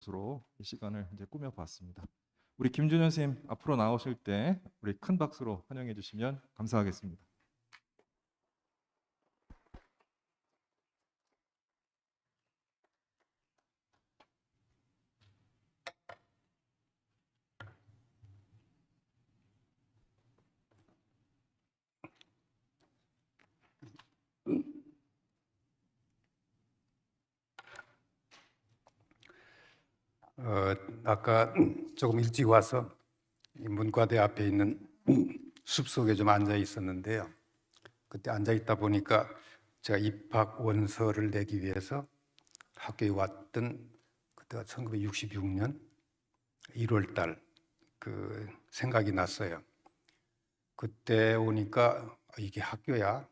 것으로 이 시간을 이제 꾸며봤습니다. 우리 김준현 선생님 앞으로 나오실 때 우리 큰 박수로 환영해 주시면 감사하겠습니다. 아까 조금 일찍 와서 이 문과대 앞에 있는 숲속에 좀 앉아 있었는데요. 그때 앉아 있다 보니까 제가 입학 원서를 내기 위해서 학교에 왔던 그때가 1966년 1월 달 그 생각이 났어요. 그때 오니까 이게 학교야.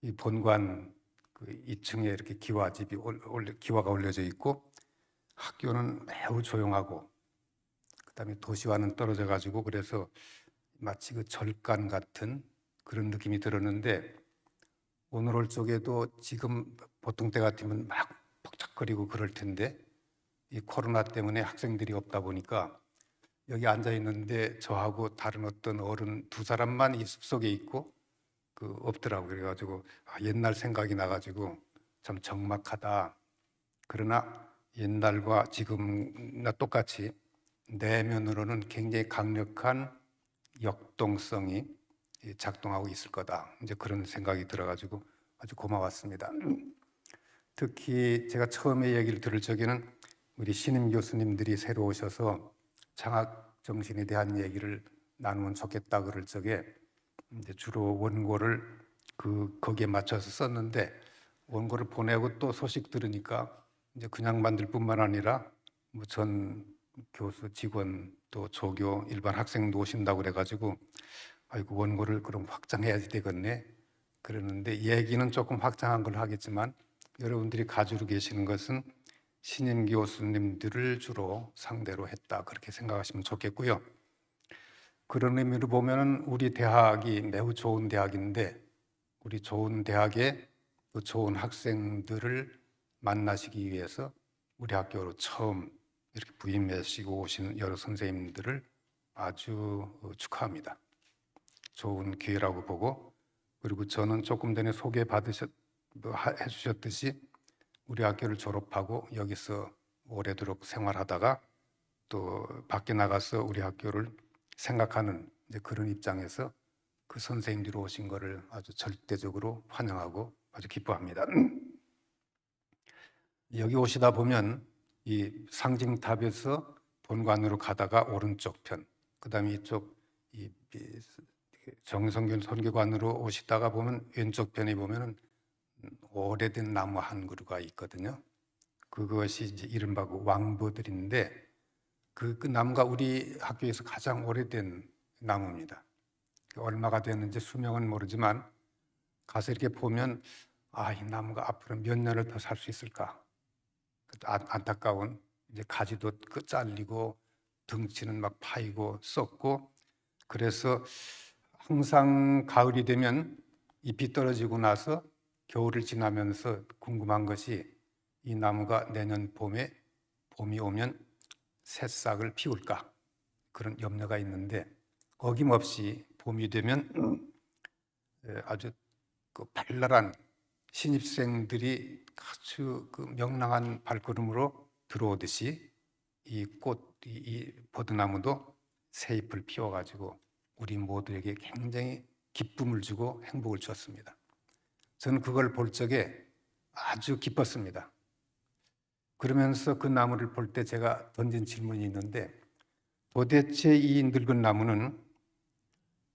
이 본관 그 2층에 이렇게 기와집이 기와가 올려져 있고 학교는 매우 조용하고 그다음에 도시와는 떨어져 가지고 그래서 마치 그 절간 같은 그런 느낌이 들었는데 오늘 올 적에도 지금 보통 때 같으면 막 벅적거리고 그럴 텐데 이 코로나 때문에 학생들이 없다 보니까 여기 앉아 있는데 저하고 다른 어떤 어른 두 사람만 이 숲속에 있고 없더라고요. 그래가지고 옛날 생각이 나가지고 참 적막하다. 그러나 옛날과 지금나 똑같이 내면으로는 굉장히 강력한 역동성이 작동하고 있을 거다. 이제 그런 생각이 들어가지고 아주 고마웠습니다. 특히 제가 처음에 얘기를 들을 적에는 우리 신임 교수님들이 새로 오셔서 창학 정신에 대한 얘기를 나누면 좋겠다 그럴 적에 이제 주로 원고를 거기에 맞춰서 썼는데 원고를 보내고 또 소식 들으니까 이제 그냥 만들 뿐만 아니라 뭐 전 교수 직원 또 조교 일반 학생도 오신다고 그래가지고 아이고 원고를 그럼 확장해야 되겠네 그러는데 얘기는 조금 확장한 걸 하겠지만 여러분들이 가지고 계시는 것은 신임 교수님들을 주로 상대로 했다 그렇게 생각하시면 좋겠고요. 그런 의미로 보면 우리 대학이 매우 좋은 대학인데 우리 좋은 대학에 그 좋은 학생들을 만나시기 위해서 우리 학교로 처음 이렇게 부임하시고 오신 여러 선생님들을 아주 축하합니다. 좋은 기회라고 보고 그리고 저는 조금 전에 해주셨듯이 우리 학교를 졸업하고 여기서 오래도록 생활하다가 또 밖에 나가서 우리 학교를 생각하는 이제 그런 입장에서 그 선생님들이 오신 것을 아주 절대적으로 환영하고 아주 기뻐합니다. 여기 오시다 보면 이 상징탑에서 본관으로 가다가 오른쪽 편, 그다음에 이쪽 정성균 선교관으로 오시다가 보면 왼쪽 편에 보면은 오래된 나무 한 그루가 있거든요. 그것이 이제 이른바 그 왕보들인데 그 나무가 우리 학교에서 가장 오래된 나무입니다. 얼마가 됐는지 수명은 모르지만 가서 이렇게 보면 이 나무가 앞으로 몇 년을 더 살 수 있을까? 안타까운 이제 가지도 잘리고 덩치는 막 파이고 썩고 그래서 항상 가을이 되면 잎이 떨어지고 나서 겨울을 지나면서 궁금한 것이 이 나무가 내년 봄이 오면 새싹을 피울까 그런 염려가 있는데 어김없이 봄이 되면 아주 발랄한 신입생들이 아주 명랑한 발걸음으로 들어오듯이 이 버드나무도 새 잎을 피워가지고 우리 모두에게 굉장히 기쁨을 주고 행복을 주었습니다. 저는 그걸 볼 적에 아주 기뻤습니다. 그러면서 그 나무를 볼 때 제가 던진 질문이 있는데 도대체 이 늙은 나무는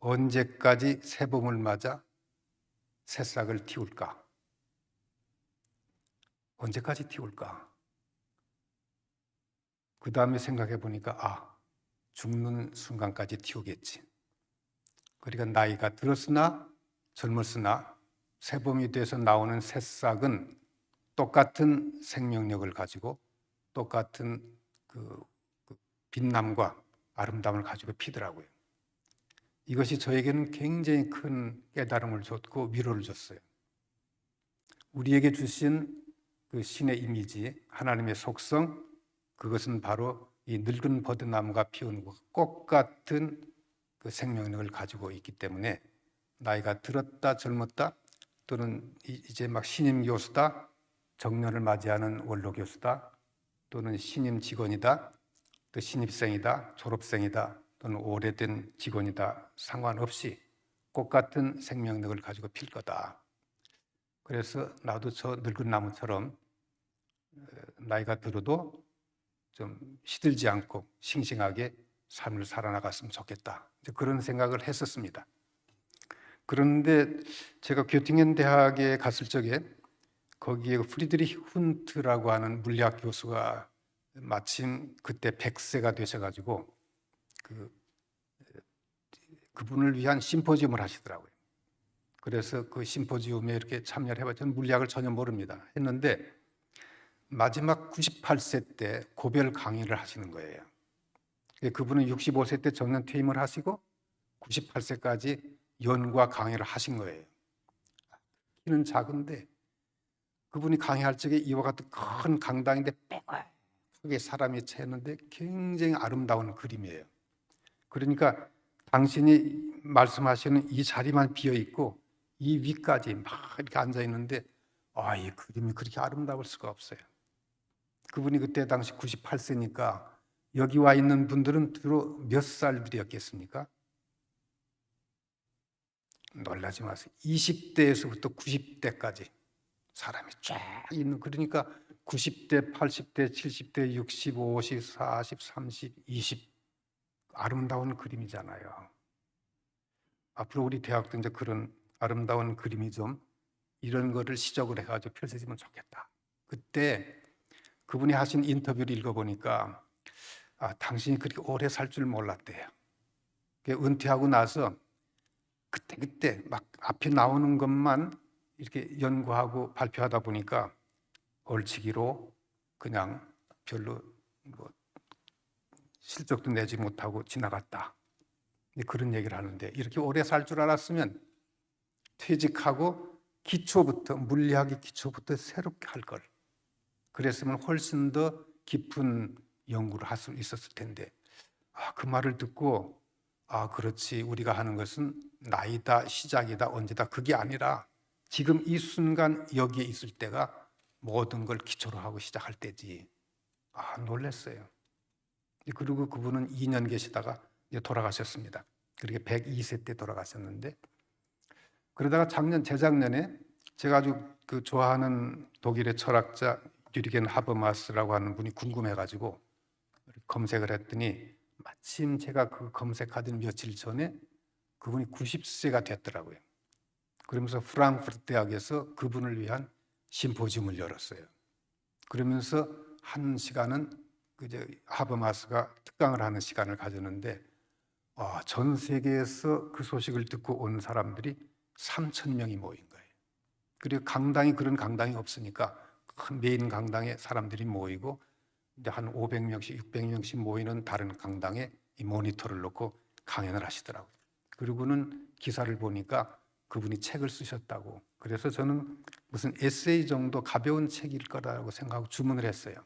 언제까지 새봄을 맞아 새싹을 틔울까? 언제까지 틔울까? 그 다음에 생각해 보니까 죽는 순간까지 틔우겠지. 그러니까 나이가 들었으나 젊었으나 새봄이 돼서 나오는 새싹은 똑같은 생명력을 가지고 똑같은 빛남과 아름다움을 가지고 피더라고요. 이것이 저에게는 굉장히 큰 깨달음을 줬고 위로를 줬어요. 우리에게 주신 그 신의 이미지, 하나님의 속성, 그것은 바로 이 늙은 버드나무가 피운 꽃 같은 그 생명력을 가지고 있기 때문에 나이가 들었다 젊었다 또는 이제 막 신임 교수다, 정년을 맞이하는 원로 교수다 또는 신임 직원이다, 또 신입생이다, 졸업생이다 또는 오래된 직원이다 상관없이 꽃 같은 생명력을 가지고 필 거다. 그래서 나도 저 늙은 나무처럼 나이가 들어도 좀 시들지 않고 싱싱하게 삶을 살아나갔으면 좋겠다. 그런 생각을 했었습니다. 그런데 제가 교팅겐 대학에 갔을 적에 거기에 프리드리히 훈트라고 하는 물리학 교수가 마침 그때 100세가 되셔가지고 그분을 위한 심포지움을 하시더라고요. 그래서 그 심포지움에 이렇게 참여를 해봤죠. 저는 물리학을 전혀 모릅니다. 했는데 마지막 98세 때 고별 강의를 하시는 거예요. 그분은 65세 때 정년 퇴임을 하시고 98세까지 연구와 강의를 하신 거예요. 키는 작은데 그분이 강의할 적에 이와 같은 큰 강당인데 빽빽하게 사람이 채는데 굉장히 아름다운 그림이에요. 그러니까 당신이 말씀하시는 이 자리만 비어 있고 이 위까지 막 이렇게 앉아 있는데 이 그림이 그렇게 아름다울 수가 없어요. 그분이 그때 당시 98세니까 여기 와 있는 분들은 주로 몇 살들이었겠습니까? 놀라지 마세요. 20대에서부터 90대까지 사람이 쫙 있는, 그러니까 90대, 80대, 70대, 60, 50, 40, 30, 20 아름다운 그림이잖아요. 앞으로 우리 대학도 이제 그런 아름다운 그림이 좀 이런 거를 시적을 해가지고 펼쳐지면 좋겠다. 그때 그분이 하신 인터뷰를 읽어보니까 당신이 그렇게 오래 살 줄 몰랐대요. 은퇴하고 나서 그때 막 앞에 나오는 것만 이렇게 연구하고 발표하다 보니까 얼치기로 그냥 별로 실적도 내지 못하고 지나갔다. 그런 얘기를 하는데 이렇게 오래 살 줄 알았으면 퇴직하고 기초부터, 물리학의 기초부터 새롭게 할 걸. 그랬으면 훨씬 더 깊은 연구를 할 수 있었을 텐데 그 말을 듣고 그렇지, 우리가 하는 것은 나이다, 시작이다, 언제다 그게 아니라 지금 이 순간 여기에 있을 때가 모든 걸 기초로 하고 시작할 때지. 놀랐어요. 그리고 그분은 2년 계시다가 이제 돌아가셨습니다. 그렇게 102세 때 돌아가셨는데 그러다가 재작년에 제가 아주 좋아하는 독일의 철학자 유리겐 하버마스라고 하는 분이 궁금해가지고 검색을 했더니 마침 제가 그 검색하던 며칠 전에 그분이 90세가 됐더라고요. 그러면서 프랑크푸르트 대학에서 그분을 위한 심포지움을 열었어요. 그러면서 한 시간은 하버마스가 특강을 하는 시간을 가졌는데 전 세계에서 그 소식을 듣고 온 사람들이 3,000명이 모인 거예요. 그리고 그런 강당이 없으니까 큰 메인 강당에 사람들이 모이고 한 500명씩, 600명씩 모이는 다른 강당에 이 모니터를 놓고 강연을 하시더라고요. 그리고는 기사를 보니까 그분이 책을 쓰셨다고. 그래서 저는 무슨 에세이 정도 가벼운 책일 거라고 생각하고 주문을 했어요.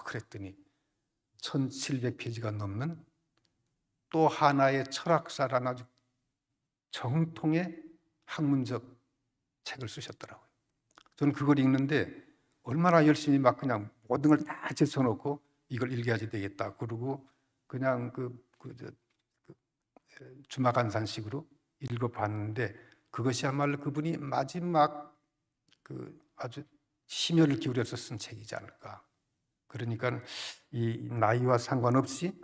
그랬더니 1,700페이지가 넘는 또 하나의 철학사란 아주 정통의 학문적 책을 쓰셨더라고요. 저는 그걸 읽는데 얼마나 열심히 막 그냥 모든 걸 다 제쳐놓고 이걸 읽어야지 되겠다. 그리고 그냥 주마간산식으로 읽어봤는데 그것이야말로 그분이 마지막 아주 심혈을 기울여서 쓴 책이지 않을까. 그러니까 이 나이와 상관없이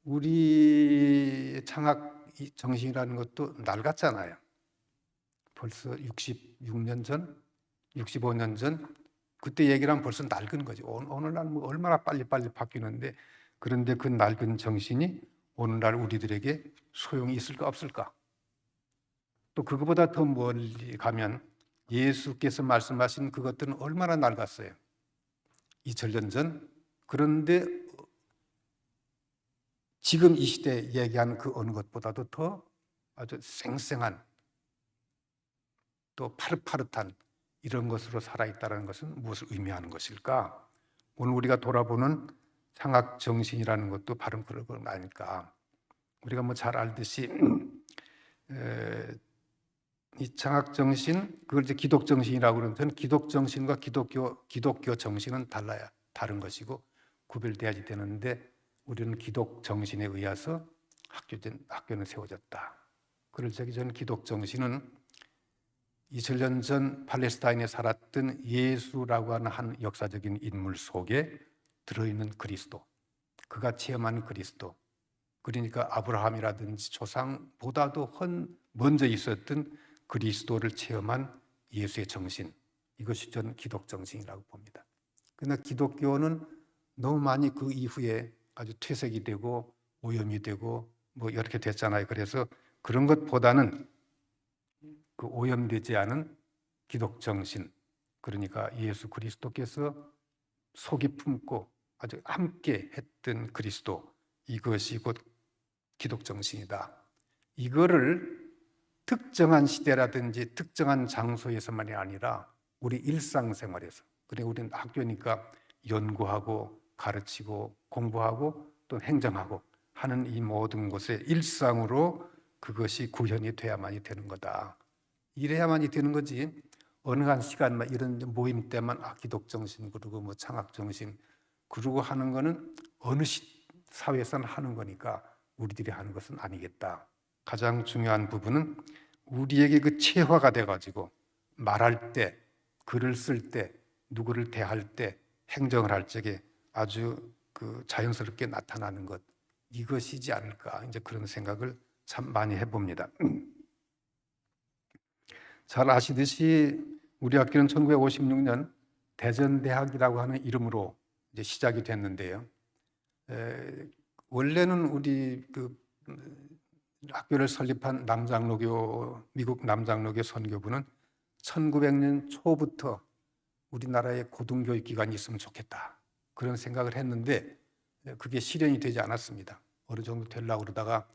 우리 창학 정신이라는 것도 낡았잖아요. 벌써 66년 전, 65년 전 그때 얘기를 하면 벌써 낡은 거지. 오늘날 얼마나 빨리빨리 바뀌는데 그런데 그 낡은 정신이 오늘날 우리들에게 소용이 있을까 없을까? 또 그거보다 더 멀리 가면 예수께서 말씀하신 그것들은 얼마나 낡았어요. 2000년 전. 그런데 지금 이 시대에 얘기하는 그 어느 것보다도 더 아주 쌩쌩한 또 파릇파릇한 이런 것으로 살아있다는 것은 무엇을 의미하는 것일까? 오늘 우리가 돌아보는 창학 정신이라는 것도 바로 그런 건 아닐까? 우리가 뭐 잘 알듯이 이 창학 정신, 그걸 이제 기독 정신이라고 그러면 저는 기독 정신과 기독교 정신은 다른 것이고 구별돼야지 되는데 우리는 기독 정신에 의해서 학교는 세워졌다. 그럴 적에 저는 기독 정신은 2000년 전 팔레스타인에 살았던 예수라고 하는 한 역사적인 인물 속에 들어있는 그리스도, 그가 체험한 그리스도, 그러니까 아브라함이라든지 조상보다도 먼저 있었던 그리스도를 체험한 예수의 정신, 이것이 저는 기독 정신이라고 봅니다. 그러나 기독교는 너무 많이 그 이후에 아주 퇴색이 되고 오염이 되고 뭐 이렇게 됐잖아요. 그래서 그런 것보다는 그 오염되지 않은 기독 정신, 그러니까 예수 그리스도께서 속이 품고 아주 함께 했던 그리스도, 이것이 곧 기독 정신이다. 이거를 특정한 시대라든지 특정한 장소에서만이 아니라 우리 일상생활에서, 그래 우리는 학교니까 연구하고 가르치고 공부하고 또 행정하고 하는 이 모든 곳에 일상으로 그것이 구현이 돼야만이 되는 거다. 이래야만이 되는 거지. 어느 한 시간만 이런 모임 때만 기독 정신 그러고 뭐 창학 정신 그러고 하는 거는 어느 사회에서는 하는 거니까 우리들이 하는 것은 아니겠다. 가장 중요한 부분은 우리에게 그 체화가 돼가지고 말할 때, 글을 쓸 때, 누구를 대할 때, 행정을 할 적에 아주 그 자연스럽게 나타나는 것, 이것이지 않을까, 이제 그런 생각을 참 많이 해봅니다. 잘 아시듯이 우리 학교는 1956년 대전대학이라고 하는 이름으로 이제 시작이 됐는데요. 원래는 우리 그 학교를 설립한 미국 남장로교 선교부는 1900년 초부터 우리나라에 고등교육 기관이 있으면 좋겠다, 그런 생각을 했는데 그게 실현이 되지 않았습니다. 어느 정도 되려고 그러다가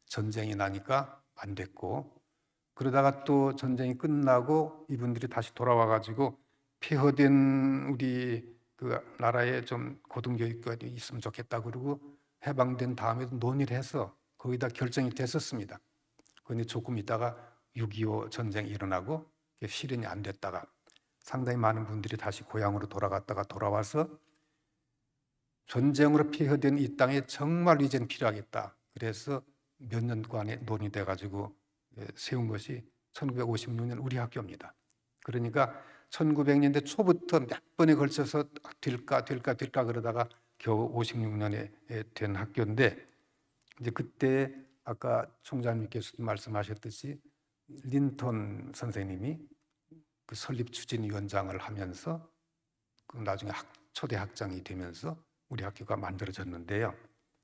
전쟁이 나니까 안 됐고, 그러다가 또 전쟁이 끝나고 이분들이 다시 돌아와 가지고 폐허된 우리 그 나라에 좀 고등교육관이 있으면 좋겠다 그러고 해방된 다음에도 논의를 해서 거의 다 결정이 됐었습니다. 그런데 조금 있다가 6.25 전쟁이 일어나고 실현이 안 됐다가 상당히 많은 분들이 다시 고향으로 돌아갔다가 돌아와서 전쟁으로 폐허된 이 땅에 정말 이젠 필요하겠다. 그래서 몇 년간에 논의돼 가지고 세운 것이 1956년 우리 학교입니다. 그러니까 1900년대 초부터 몇 번에 걸쳐서 될까 그러다가 겨우 56년에 된 학교인데, 이제 그때 아까 총장님께서도 말씀하셨듯이 린턴 선생님이 그 설립 추진위원장을 하면서 그 나중에 초대 학장이 되면서 우리 학교가 만들어졌는데요.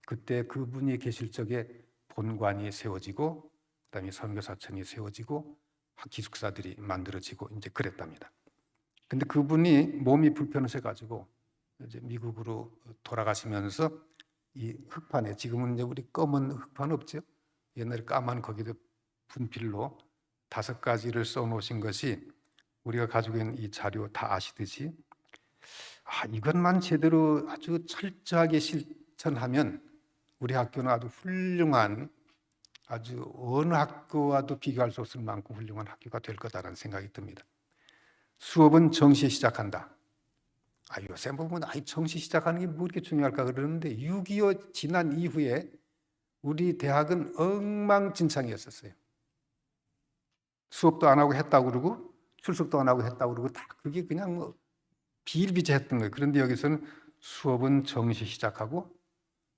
그때 그분이 계실 적에 본관이 세워지고 그다음에 선교사청이 세워지고 기숙사들이 만들어지고 이제 그랬답니다. 근데 그분이 몸이 불편하셔 가지고 이제 미국으로 돌아가시면서 이 흑판에, 지금은 이제 우리 검은 흑판 없죠? 옛날에 까만 거기도 분필로 5가지를 써놓으신 것이 우리가 가지고 있는 이 자료 다 아시듯이 이것만 제대로 아주 철저하게 실천하면 우리 학교는 아주 훌륭한, 아주 어느 학교와도 비교할 수 없을 만큼 훌륭한 학교가 될 거다라는 생각이 듭니다. 수업은 정시에 시작한다. 요새 보면 정시 시작하는 게 뭐 이렇게 중요할까 그러는데 6.25 지난 이후에 우리 대학은 엉망진창이었었어요. 수업도 안 하고 했다고 그러고 출석도 안 하고 했다고 그러고 다 그게 그냥 뭐 비일비재했던 거예요. 그런데 여기서는 수업은 정시 시작하고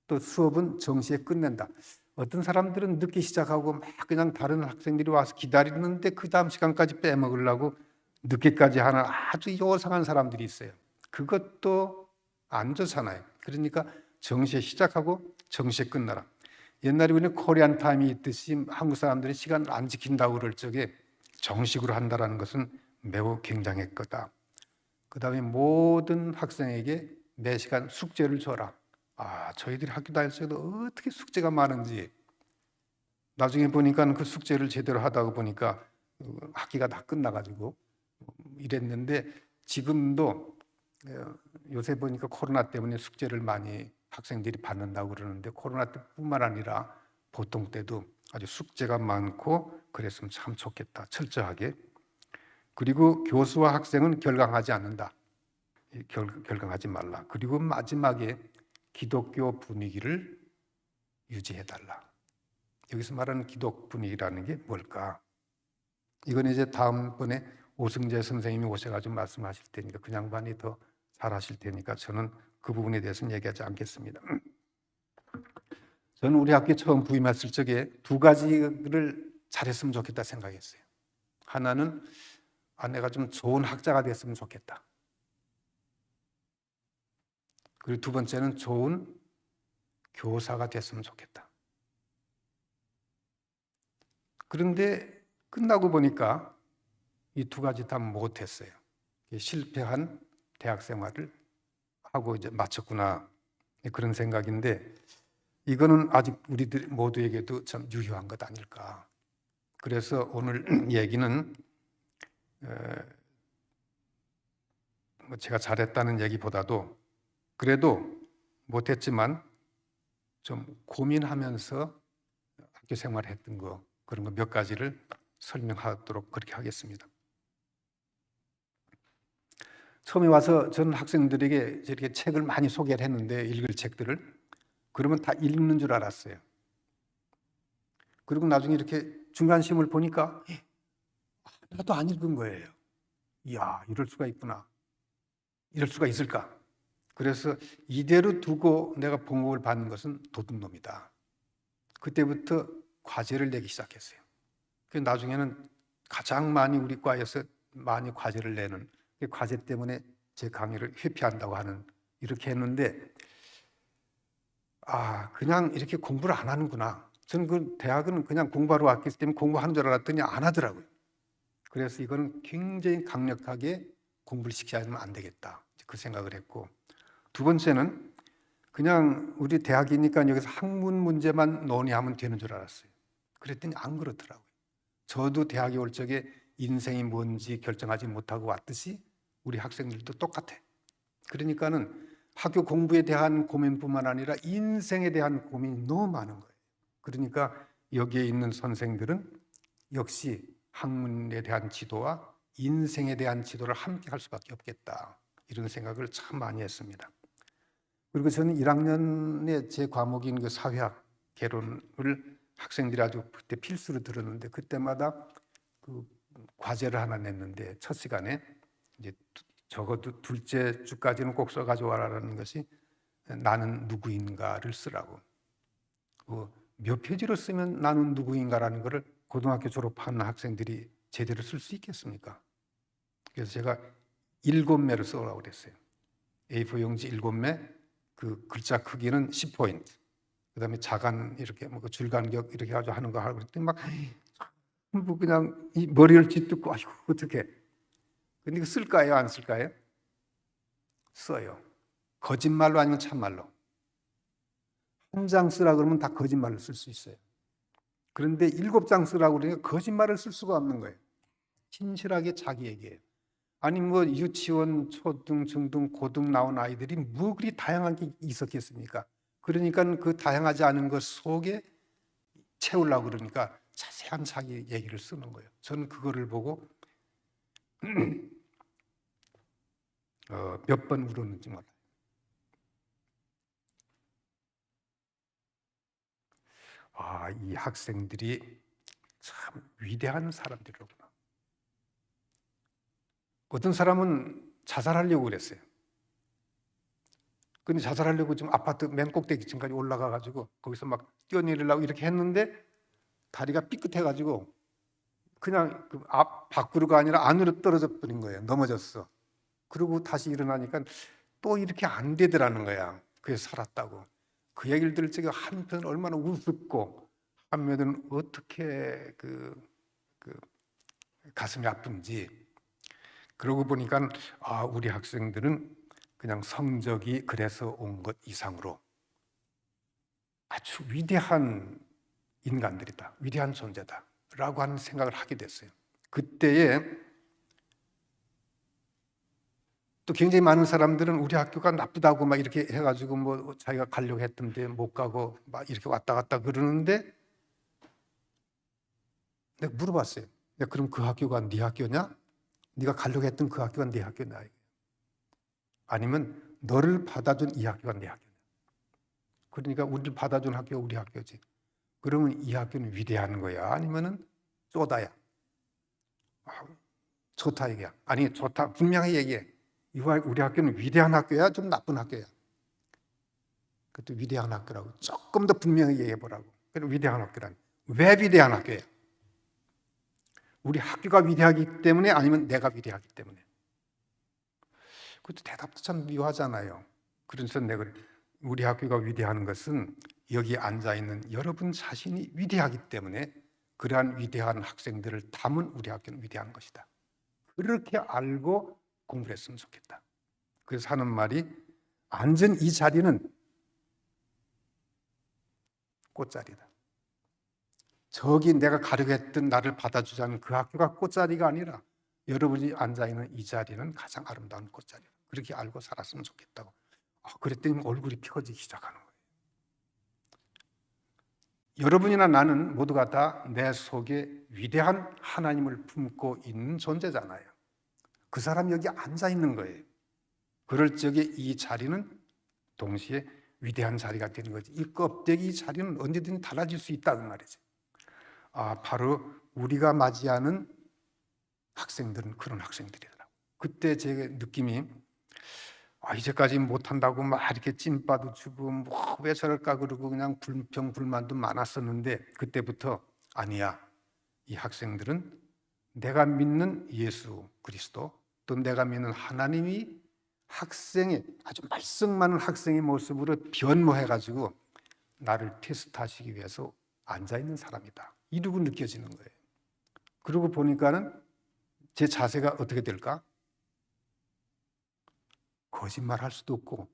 또 수업은 정시에 끝낸다. 어떤 사람들은 늦게 시작하고 막 그냥 다른 학생들이 와서 기다리는데 그 다음 시간까지 빼먹으려고 늦게까지 하는 아주 요상한 사람들이 있어요. 그것도 안 좋잖아요. 그러니까 정시에 시작하고 정시에 끝나라. 옛날에 우리는 코리안 타임이 있듯이 한국 사람들이 시간을 안 지킨다고 그럴 적에 정식으로 한다는 것은 매우 굉장할 거다. 그 다음에 모든 학생에게 매 시간 숙제를 줘라. 저희들이 학교 다닐 때도 어떻게 숙제가 많은지 나중에 보니까 그 숙제를 제대로 하다가 보니까 학기가 다 끝나가지고 이랬는데 지금도 요새 보니까 코로나 때문에 숙제를 많이 학생들이 받는다고 그러는데 코로나 때뿐만 아니라 보통 때도 아주 숙제가 많고 그랬으면 참 좋겠다. 철저하게. 그리고 교수와 학생은 결강하지 않는다. 결강하지 말라. 그리고 마지막에 기독교 분위기를 유지해달라. 여기서 말하는 기독 분위기라는 게 뭘까? 이건 이제 다음번에 오승재 선생님이 오셔가지고 말씀하실 테니까 그 양반이 더 잘하실 테니까 저는 그 부분에 대해서는 얘기하지 않겠습니다. 저는 우리 학교에 처음 부임했을 적에 두 가지를 잘했으면 좋겠다 생각했어요. 하나는 내가 좀 좋은 학자가 됐으면 좋겠다. 그리고 두 번째는 좋은 교사가 됐으면 좋겠다. 그런데 끝나고 보니까 이 두 가지 다 못했어요. 실패한 대학 생활을 하고 이제 마쳤구나 그런 생각인데 이거는 아직 우리들 모두에게도 참 유효한 것 아닐까. 그래서 오늘 얘기는 제가 잘했다는 얘기보다도 그래도 못했지만 좀 고민하면서 학교 생활했던 거 그런 거 몇 가지를 설명하도록 그렇게 하겠습니다. 처음에 와서 저는 학생들에게 이렇게 책을 많이 소개를 했는데 읽을 책들을 그러면 다 읽는 줄 알았어요. 그리고 나중에 이렇게 중간 시험을 보니까 하나도 안 읽은 거예요. 이야, 이럴 수가 있구나. 이럴 수가 있을까? 그래서 이대로 두고 내가 봉급을 받는 것은 도둑놈이다. 그때부터 과제를 내기 시작했어요. 그래서 나중에는 가장 많이 우리 과에서 많이 과제를 내는 그 과제 때문에 제 강의를 회피한다고 하는 이렇게 했는데 그냥 이렇게 공부를 안 하는구나. 저는 그 대학은 그냥 공부하러 왔기 때문에 공부하는 줄 알았더니 안 하더라고요. 그래서 이거는 굉장히 강력하게 공부를 시키지 않으면 안 되겠다. 그 생각을 했고 두 번째는 그냥 우리 대학이니까 여기서 학문 문제만 논의하면 되는 줄 알았어요. 그랬더니 안 그렇더라고요. 저도 대학에 올 적에 인생이 뭔지 결정하지 못하고 왔듯이 우리 학생들도 똑같아. 그러니까는 학교 공부에 대한 고민뿐만 아니라 인생에 대한 고민이 너무 많은 거예요. 그러니까 여기에 있는 선생들은 역시 학문에 대한 지도와 인생에 대한 지도를 함께 할 수밖에 없겠다. 이런 생각을 참 많이 했습니다. 그리고 저는 1학년에 제 과목인 그 사회학 개론을 학생들이 아주 그때 필수로 들었는데 그때마다 그 과제를 하나 냈는데 첫 시간에 이제 적어도 둘째 주까지는 꼭 써가지고 와라라는 것이 나는 누구인가를 쓰라고. 몇 페이지로 쓰면 나는 누구인가라는 것을 고등학교 졸업하는 학생들이 제대로 쓸 수 있겠습니까? 그래서 제가 7매를 써라고 그랬어요. A4 용지 7매, 그 글자 크기는 10포인트. 그다음에 자간 이렇게 뭐 줄간격 이렇게 가지고 하는 거 하고 그랬더니 막 그냥 이 머리를 짓듣고 아이고 어떻게? 근데 이거 쓸까요? 안 쓸까요? 써요. 거짓말로 아니면 참말로. 한 장 쓰라 그러면 다 거짓말로 쓸 수 있어요. 그런데 7장 쓰라고 그러니까 거짓말을 쓸 수가 없는 거예요. 진실하게 자기 얘기예요. 아니 뭐 유치원, 초등, 중등, 고등 나온 아이들이 뭐 그리 다양한 게 있었겠습니까? 그러니까 그 다양하지 않은 것 속에 채우려고 그러니까 자세한 자기 얘기를 쓰는 거예요. 저는 그거를 보고 몇 번 울었는지 몰라요. 이 학생들이 참 위대한 사람들이로구나. 어떤 사람은 자살하려고 그랬어요. 근데 자살하려고 좀 아파트 맨 꼭대기층까지 올라가가지고 거기서 막 뛰어내리려고 이렇게 했는데 다리가 삐끗해가지고 그냥 그 밖으로가 아니라 안으로 떨어져 버린 거예요. 넘어졌어. 그리고 다시 일어나니까 또 이렇게 안 되더라는 거야. 그래서 살았다고. 그 얘기를 들을 적에 한편 얼마나 우습고 한편은 어떻게 가슴이 아픈지. 그러고 보니까 우리 학생들은 그냥 성적이 그래서 온 것 이상으로 아주 위대한 인간들이다. 위대한 존재다. 라고 하는 생각을 하게 됐어요. 그때에 또 굉장히 많은 사람들은 우리 학교가 나쁘다고 막 이렇게 해가지고 뭐 자기가 가려고 했던데 못 가고 막 이렇게 왔다 갔다 그러는데, 내가 물어봤어요. 내가 그럼 그 학교가 네 학교냐? 네가 가려고 했던 그 학교가 네 학교냐? 아니면 너를 받아준 이 학교가 네 학교냐? 그러니까 우리를 받아준 학교가 우리 학교지. 그러면 이 학교는 위대한 거야? 아니면은 쪼다야? 좋다 얘기야. 아니 좋다 분명히 얘기해. 우리 학교는 위대한 학교야? 좀 나쁜 학교야? 그것도 위대한 학교라고 조금 더 분명히 얘기해 보라고. 그럼 위대한 학교라니. 왜 위대한 학교야? 우리 학교가 위대하기 때문에 아니면 내가 위대하기 때문에? 그것도 대답도 참 묘하잖아요. 그래서 내가 우리 학교가 위대한 것은 여기 앉아있는 여러분 자신이 위대하기 때문에 그러한 위대한 학생들을 담은 우리 학교는 위대한 것이다. 그렇게 알고 공부를 했으면 좋겠다. 그래서 하는 말이 앉은 이 자리는 꽃자리다. 저기 내가 가려고 했던 나를 받아주지 않은 그 학교가 꽃자리가 아니라 여러분이 앉아있는 이 자리는 가장 아름다운 꽃자리다. 그렇게 알고 살았으면 좋겠다고. 그랬더니 얼굴이 펴지기 시작하는 거예요. 여러분이나 나는 모두가 다 내 속에 위대한 하나님을 품고 있는 존재잖아요. 그 사람이 여기 앉아있는 거예요. 그럴 적에 이 자리는 동시에 위대한 자리가 되는 거지. 이 껍데기 자리는 언제든지 달라질 수 있다는 말이지. 바로 우리가 맞이하는 학생들은 그런 학생들이더라고요. 그때 제 느낌이 이제까지 못한다고 막 이렇게 찐빠도 주고 뭐 왜 저럴까 그러고 그냥 불평 불만도 많았었는데, 그때부터 아니야, 이 학생들은 내가 믿는 예수 그리스도 또 내가 믿는 하나님이 학생의 아주 말썽 많은 학생의 모습으로 변모해가지고 나를 테스트하시기 위해서 앉아있는 사람이다, 이러고 느껴지는 거예요. 그러고 보니까는 제 자세가 어떻게 될까? 거짓말 할 수도 없고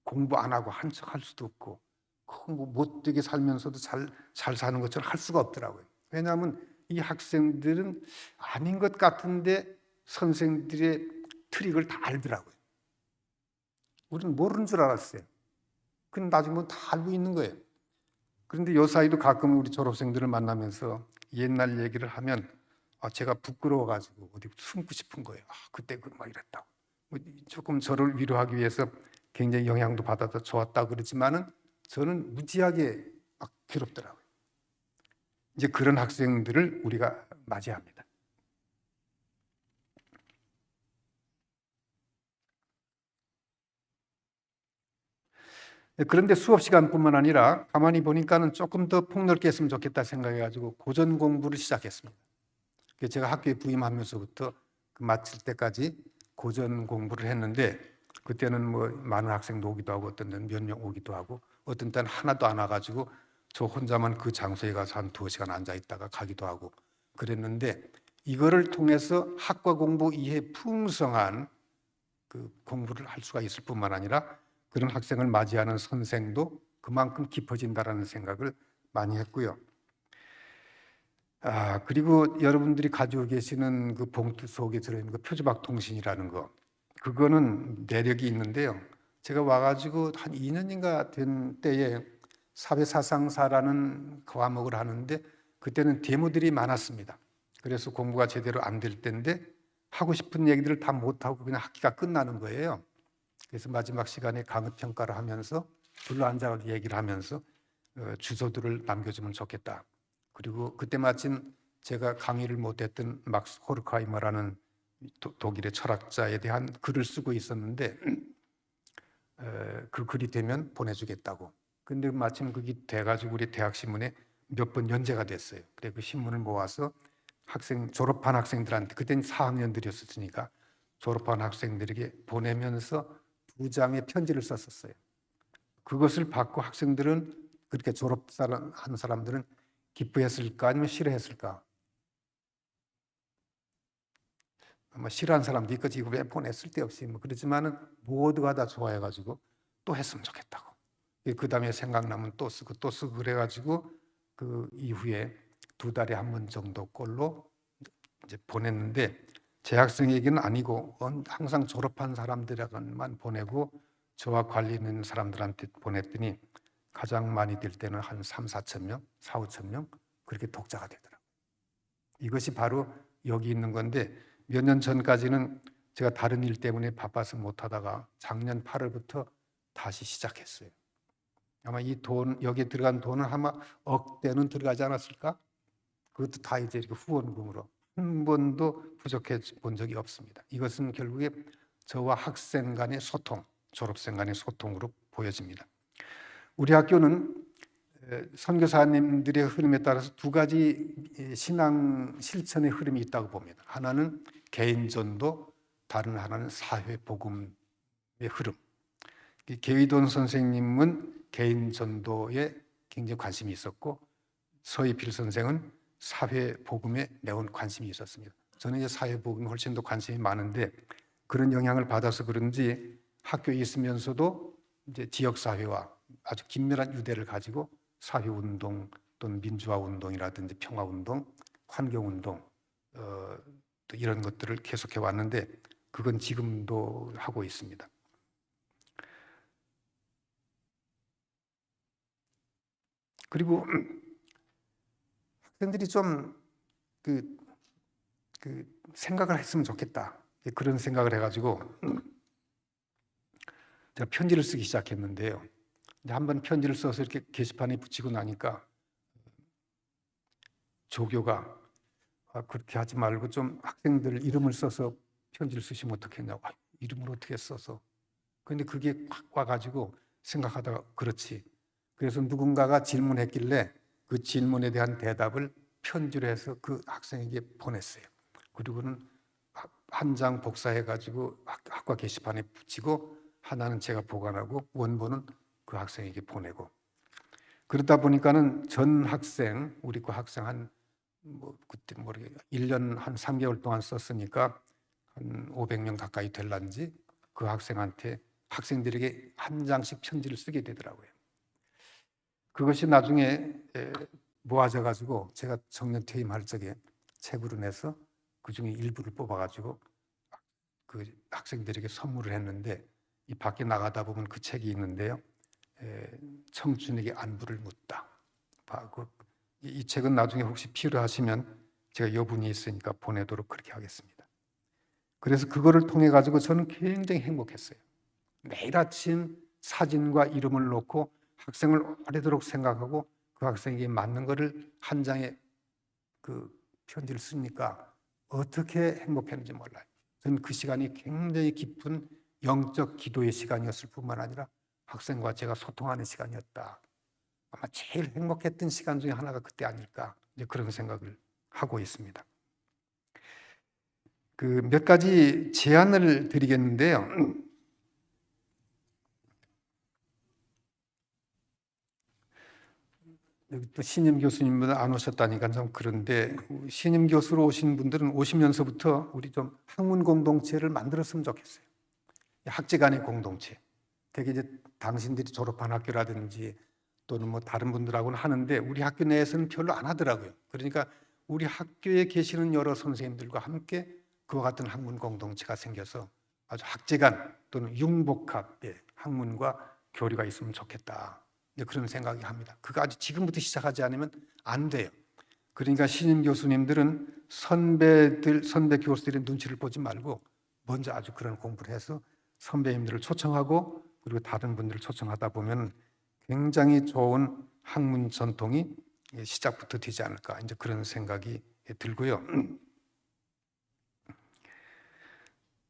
공부 안 하고 한 척 할 수도 없고 못되게 살면서도 잘 사는 것처럼 할 수가 없더라고요. 왜냐하면 이 학생들은 아닌 것 같은데 선생들의 트릭을 다 알더라고요. 우리는 모르는 줄 알았어요. 근데 나중에 뭐 다 알고 있는 거예요. 그런데 요 사이도 가끔 우리 졸업생들을 만나면서 옛날 얘기를 하면 제가 부끄러워가지고 어디 숨고 싶은 거예요. 그때 막 이랬다고. 조금 저를 위로하기 위해서 굉장히 영향도 받아서 좋았다 그러지만은 저는 무지하게 막 괴롭더라고요. 이제 그런 학생들을 우리가 맞이합니다. 그런데 수업 시간뿐만 아니라 가만히 보니까는 조금 더 폭넓게 했으면 좋겠다 생각해가지고 고전 공부를 시작했습니다. 제가 학교에 부임하면서부터 마칠 때까지 고전 공부를 했는데, 그때는 뭐 많은 학생도 오기도 하고 어떤 때는 몇 명 오기도 하고 어떤 때는 하나도 안 와가지고 저 혼자만 그 장소에 가서 한 2시간 앉아 있다가 가기도 하고 그랬는데, 이거를 통해서 학과 공부 이해 풍성한 그 공부를 할 수가 있을 뿐만 아니라 그런 학생을 맞이하는 선생도 그만큼 깊어진다라는 생각을 많이 했고요. 그리고 여러분들이 가지고 계시는 그 봉투 속에 들어있는 그 표주박 통신이라는 거, 그거는 내력이 있는데요. 제가 와가지고 한 2년인가 된 때에 사회사상사라는 과목을 하는데 그때는 데모들이 많았습니다. 그래서 공부가 제대로 안 될 때인데 하고 싶은 얘기들을 다 못하고 그냥 학기가 끝나는 거예요. 그래서 마지막 시간에 강의평가를 하면서 둘러앉아서 얘기를 하면서 주소들을 남겨주면 좋겠다. 그리고 그때 마침 제가 강의를 못했던 막스 호르카이머라는 독일의 철학자에 대한 글을 쓰고 있었는데 그 글이 되면 보내주겠다고. 근데 마침 그게 돼가지고 우리 대학신문에 몇 번 연재가 됐어요. 그래 그 신문을 모아서 졸업한 학생들한테, 그때는 4학년들이었으니까 졸업한 학생들에게 보내면서 2장의 편지를 썼었어요. 그것을 받고 학생들은, 그렇게 졸업한 사람들은 기뻐했을까 아니면 싫어했을까? 아마 싫어하는 사람도 있겠지. 이거 왜 보냈을 데 없이 뭐 그러지만은 모두가 다 좋아해가지고 또 했으면 좋겠다고. 그 다음에 생각나면 또 쓰고 그래가지고 그 이후에 2달에 한 번 정도 꼴로 이제 보냈는데, 재학생에게는 아니고 항상 졸업한 사람들에게만 보내고 저와 관련 있는 사람들한테 보냈더니 가장 많이 될 때는 한 3, 4천 명, 4, 5천 명 그렇게 독자가 되더라고요. 이것이 바로 여기 있는 건데 몇 년 전까지는 제가 다른 일 때문에 바빠서 못하다가 작년 8월부터 다시 시작했어요. 아마 이 돈, 여기에 들어간 돈은 아마 억대는 들어가지 않았을까? 그것도 다 이제 이렇게 후원금으로 한 번도 부족해 본 적이 없습니다. 이것은 결국에 저와 학생 간의 소통, 졸업생 간의 소통으로 보여집니다. 우리 학교는 선교사님들의 흐름에 따라서 두 가지 신앙 실천의 흐름이 있다고 봅니다. 하나는 개인전도, 다른 하나는 사회복음의 흐름. 계위돈 선생님은 개인전도에 굉장히 관심이 있었고 서희필 선생은 사회복음에 매우 관심이 있었습니다. 저는 이제 사회복음에 훨씬 더 관심이 많은데 그런 영향을 받아서 그런지 학교에 있으면서도 이제 지역사회와 아주 긴밀한 유대를 가지고 사회운동 또는 민주화운동이라든지 평화운동, 환경운동 또 이런 것들을 계속해 왔는데 그건 지금도 하고 있습니다. 그리고 학생들이 좀 생각을 했으면 좋겠다. 그런 생각을 해가지고 제가 편지를 쓰기 시작했는데요. 한번 편지를 써서 이렇게 게시판에 붙이고 나니까 조교가 그렇게 하지 말고 좀 학생들 이름을 써서 편지를 쓰시면 어떻겠냐고. 이름을 어떻게 써서. 그런데 그게 확 와가지고 생각하다가 그렇지. 그래서 누군가가 질문했길래 그 질문에 대한 대답을 편지로 해서 그 학생에게 보냈어요. 그리고는 한 장 복사해가지고 학과 게시판에 붙이고 하나는 제가 보관하고 원본은 그 학생에게 보내고 그러다 보니까는 전 학생, 우리 그 학생 그때 1년 한 3개월 동안 썼으니까 한 500명 가까이 될란지 그 학생들에게 한 장씩 편지를 쓰게 되더라고요. 그것이 나중에 모아져 가지고 제가 정년 퇴임할 적에 책으로 내서 그 중에 일부를 뽑아가지고 그 학생들에게 선물을 했는데 이 밖에 나가다 보면 그 책이 있는데요. 청춘에게 안부를 묻다. 이 책은 나중에 혹시 필요하시면 제가 여분이 있으니까 보내도록 그렇게 하겠습니다. 그래서 그거를 통해 가지고 저는 굉장히 행복했어요. 매일 아침 사진과 이름을 놓고 학생을 오래도록 생각하고 그 학생에게 맞는 거를 한 장의 그 편지를 쓰니까 어떻게 행복했는지 몰라요. 저는 그 시간이 굉장히 깊은 영적 기도의 시간이었을 뿐만 아니라 학생과 제가 소통하는 시간이었다. 아마 제일 행복했던 시간 중에 하나가 그때 아닐까 이제 그런 생각을 하고 있습니다. 그 몇 가지 제안을 드리겠는데요. 여기 또 신임 교수님은 안 오셨다니까 좀 그런데 신임 교수로 오신 분들은 오시면서부터 우리 좀 학문 공동체를 만들었으면 좋겠어요. 학제 간의 공동체. 되게 이제 당신들이 졸업한 학교라든지 또는 뭐 다른 분들하고는 하는데 우리 학교 내에서는 별로 안 하더라고요. 그러니까 우리 학교에 계시는 여러 선생님들과 함께 그와 같은 학문 공동체가 생겨서 아주 학제 간 또는 융복합의 학문과 교류가 있으면 좋겠다. 그런 생각이 합니다. 그거 아주 지금부터 시작하지 않으면 안 돼요. 그러니까 신임 교수님들은 선배 교수들의 눈치를 보지 말고 먼저 아주 그런 공부를 해서 선배님들을 초청하고 그리고 다른 분들을 초청하다 보면 굉장히 좋은 학문 전통이 시작부터 되지 않을까 이제 그런 생각이 들고요.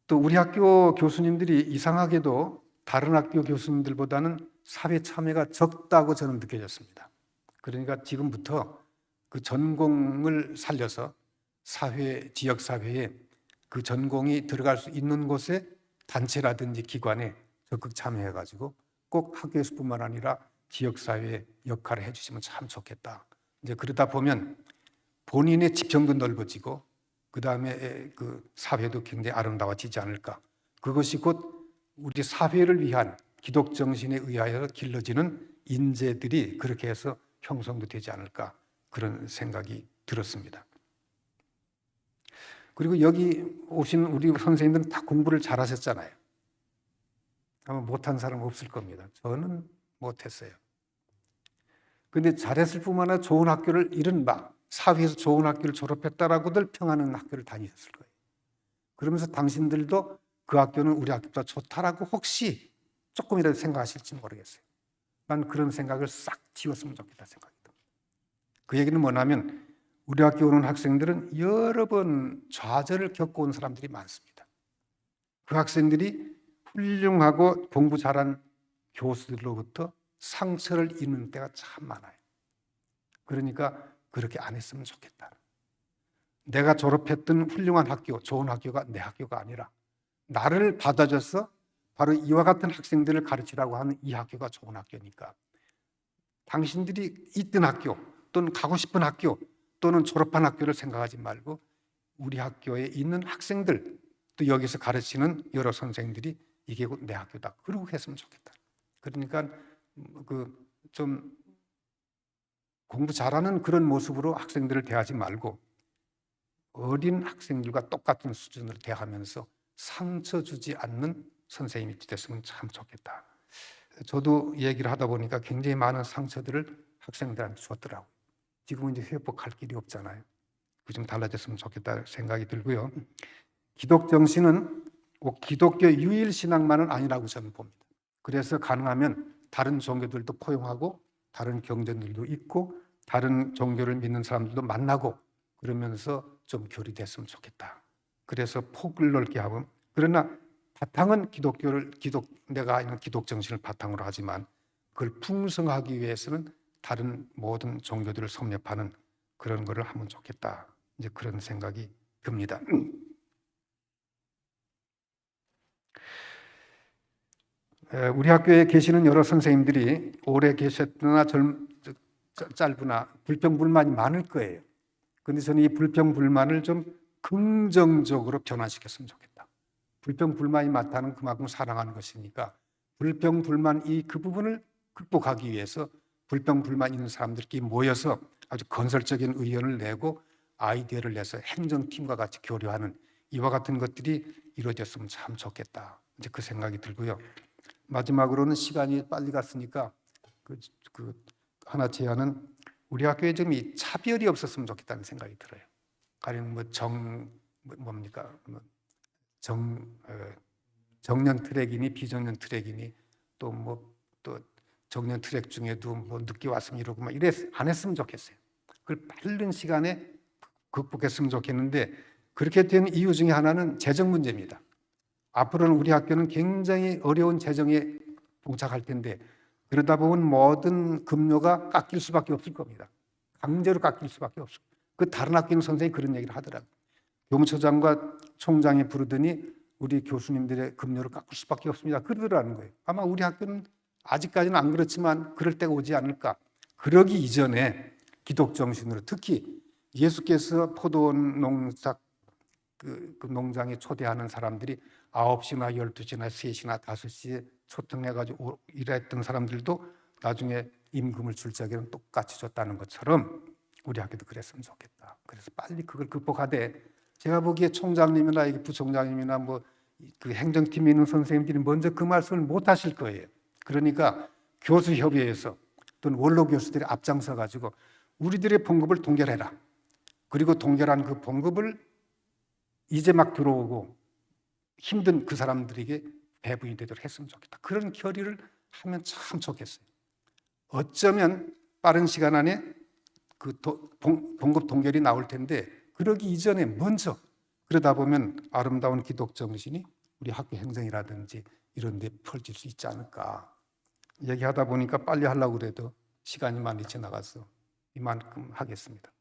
또 우리 학교 교수님들이 이상하게도 다른 학교 교수님들보다는 사회 참여가 적다고 저는 느껴졌습니다. 그러니까 지금부터 그 전공을 살려서 지역 사회에 그 전공이 들어갈 수 있는 곳에 단체라든지 기관에 적극 참여해가지고 꼭 학교에서뿐만 아니라 지역 사회의 역할을 해주시면 참 좋겠다. 이제 그러다 보면 본인의 지평도 넓어지고 그 다음에 그 사회도 굉장히 아름다워지지 않을까. 그것이 곧 우리 사회를 위한 기독 정신에 의하여 길러지는 인재들이 그렇게 해서 형성도 되지 않을까 그런 생각이 들었습니다. 그리고 여기 오신 우리 선생님들은 다 공부를 잘하셨잖아요. 아마 못한 사람 없을 겁니다. 저는 못했어요. 근데 잘했을 뿐만 아니라 좋은 학교를 이런 사회에서 좋은 학교를 졸업했다라고들 평하는 학교를 다니셨을 거예요. 그러면서 당신들도 그 학교는 우리 학교보다 좋다라고 혹시 조금이라도 생각하실지 모르겠어요. 난 그런 생각을 싹 지웠으면 좋겠다 생각이 듭니다. 그 얘기는 뭐냐면 우리 학교 오는 학생들은 여러 번 좌절을 겪어온 사람들이 많습니다. 그 학생들이 훌륭하고 공부 잘한 교수들로부터 상처를 입는 때가 참 많아요. 그러니까 그렇게 안 했으면 좋겠다. 내가 졸업했던 훌륭한 학교, 좋은 학교가 내 학교가 아니라 나를 받아줘서 바로 이와 같은 학생들을 가르치라고 하는 이 학교가 좋은 학교니까 당신들이 있던 학교 또는 가고 싶은 학교 또는 졸업한 학교를 생각하지 말고 우리 학교에 있는 학생들 또 여기서 가르치는 여러 선생님들이 이게 내 학교다. 그러고 했으면 좋겠다. 그러니까 좀 공부 잘하는 그런 모습으로 학생들을 대하지 말고 어린 학생들과 똑같은 수준으로 대하면서 상처 주지 않는 선생님이 됐으면 참 좋겠다. 저도 얘기를 하다 보니까 굉장히 많은 상처들을 학생들한테 줬더라고요. 지금은 이제 회복할 길이 없잖아요. 그 좀 달라졌으면 좋겠다 생각이 들고요. 기독 정신은 꼭 기독교 유일 신앙만은 아니라고 저는 봅니다. 그래서 가능하면 다른 종교들도 포용하고 다른 경전들도 있고 다른 종교를 믿는 사람들도 만나고 그러면서 좀 교류됐으면 좋겠다. 그래서 폭을 넓게 하고 그러나 바탕은 내가 있는 기독 정신을 바탕으로 하지만 그걸 풍성하기 위해서는 다른 모든 종교들을 섭렵하는 그런 거를 하면 좋겠다. 이제 그런 생각이 듭니다. 우리 학교에 계시는 여러 선생님들이 오래 계셨거나 짧으나 불평불만이 많을 거예요. 그런데 저는 이 불평불만을 좀 긍정적으로 변화시켰으면 좋겠다. 불평불만이 많다는 그만큼 사랑하는 것이니까 불평불만 그 부분을 극복하기 위해서 불평불만 있는 사람들끼리 모여서 아주 건설적인 의견을 내고 아이디어를 내서 행정팀과 같이 교류하는 이와 같은 것들이 이루어졌으면 참 좋겠다. 이제 그 생각이 들고요. 마지막으로는 시간이 빨리 갔으니까 하나 제안은 우리 학교에 좀 이 차별이 없었으면 좋겠다는 생각이 들어요. 가령 정년 트랙이니 비정년 트랙이니 또 정년 트랙 중에도 늦게 왔으면 이러고 안 했으면 좋겠어요. 그걸 빠른 시간에 극복했으면 좋겠는데 그렇게 된 이유 중에 하나는 재정 문제입니다. 앞으로는 우리 학교는 굉장히 어려운 재정에 봉착할 텐데 그러다 보면 모든 급료가 깎일 수밖에 없을 겁니다. 강제로 깎일 수밖에 없어요. 다른 학교는 선생님이 그런 얘기를 하더라고요. 교무처장과 총장이 부르더니 우리 교수님들의 급료를 깎을 수밖에 없습니다. 그러더라는 거예요. 아마 우리 학교는 아직까지는 안 그렇지만 그럴 때가 오지 않을까. 그러기 이전에 기독 정신으로 특히 예수께서 포도원 농장에 초대하는 사람들이 9시나 12시나 3시나 5시에 초청해가지고 일했던 사람들도 나중에 임금을 줄 적에는 똑같이 줬다는 것처럼 우리 학교도 그랬으면 좋겠다. 그래서 빨리 그걸 극복하되 제가 보기에 총장님이나 부총장님이나 그 행정팀에 있는 선생님들이 먼저 그 말씀을 못 하실 거예요. 그러니까 교수협의회에서 또는 원로 교수들이 앞장서 가지고 우리들의 봉급을 동결해라. 그리고 동결한 그 봉급을 이제 막 들어오고 힘든 그 사람들에게 배분이 되도록 했으면 좋겠다. 그런 결의를 하면 참 좋겠어요. 어쩌면 빠른 시간 안에 봉급 동결이 나올 텐데 그러기 이전에 먼저 그러다 보면 아름다운 기독 정신이 우리 학교 행정이라든지 이런 데 펼칠 수 있지 않을까. 얘기하다 보니까 빨리 하려고 그래도 시간이 많이 지나가서 이만큼 하겠습니다.